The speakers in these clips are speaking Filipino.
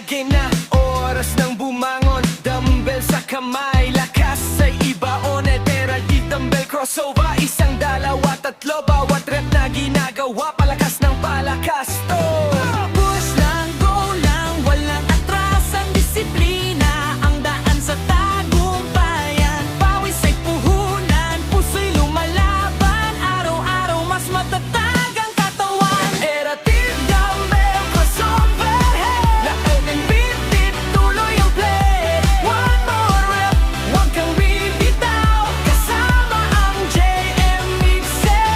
game na, oras ng bumangon. Dumbbell sa kamay, lakas ay ibaon. Eteral di dumbbell crossover, isang, dalawa, tatlo. Bawat rep na ginagawa, palakas ng palakas to. Push lang, go lang, walang atrasang disiplina. Ang daan sa tagumpayan, pawis ay puhunan, puso'y lumalaban. Araw-araw mas matatag ang katawan. Eratil, dumbbell, crossover, hey! Lahat ng bitbit, tuloy ang play. One more rep, huwag kang bibitaw. Kasama ang JM Mixer.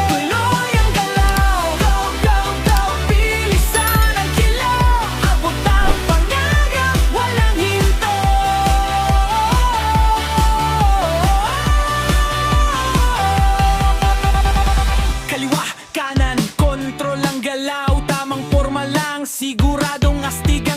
Tuloy ang galaw. Go, go, go, bilisan ang kilaw. Abot ang pangarap, walang hinto. Kaliwa, kanan, kontrol ang galaw. Tamang forma lang, siguradong astig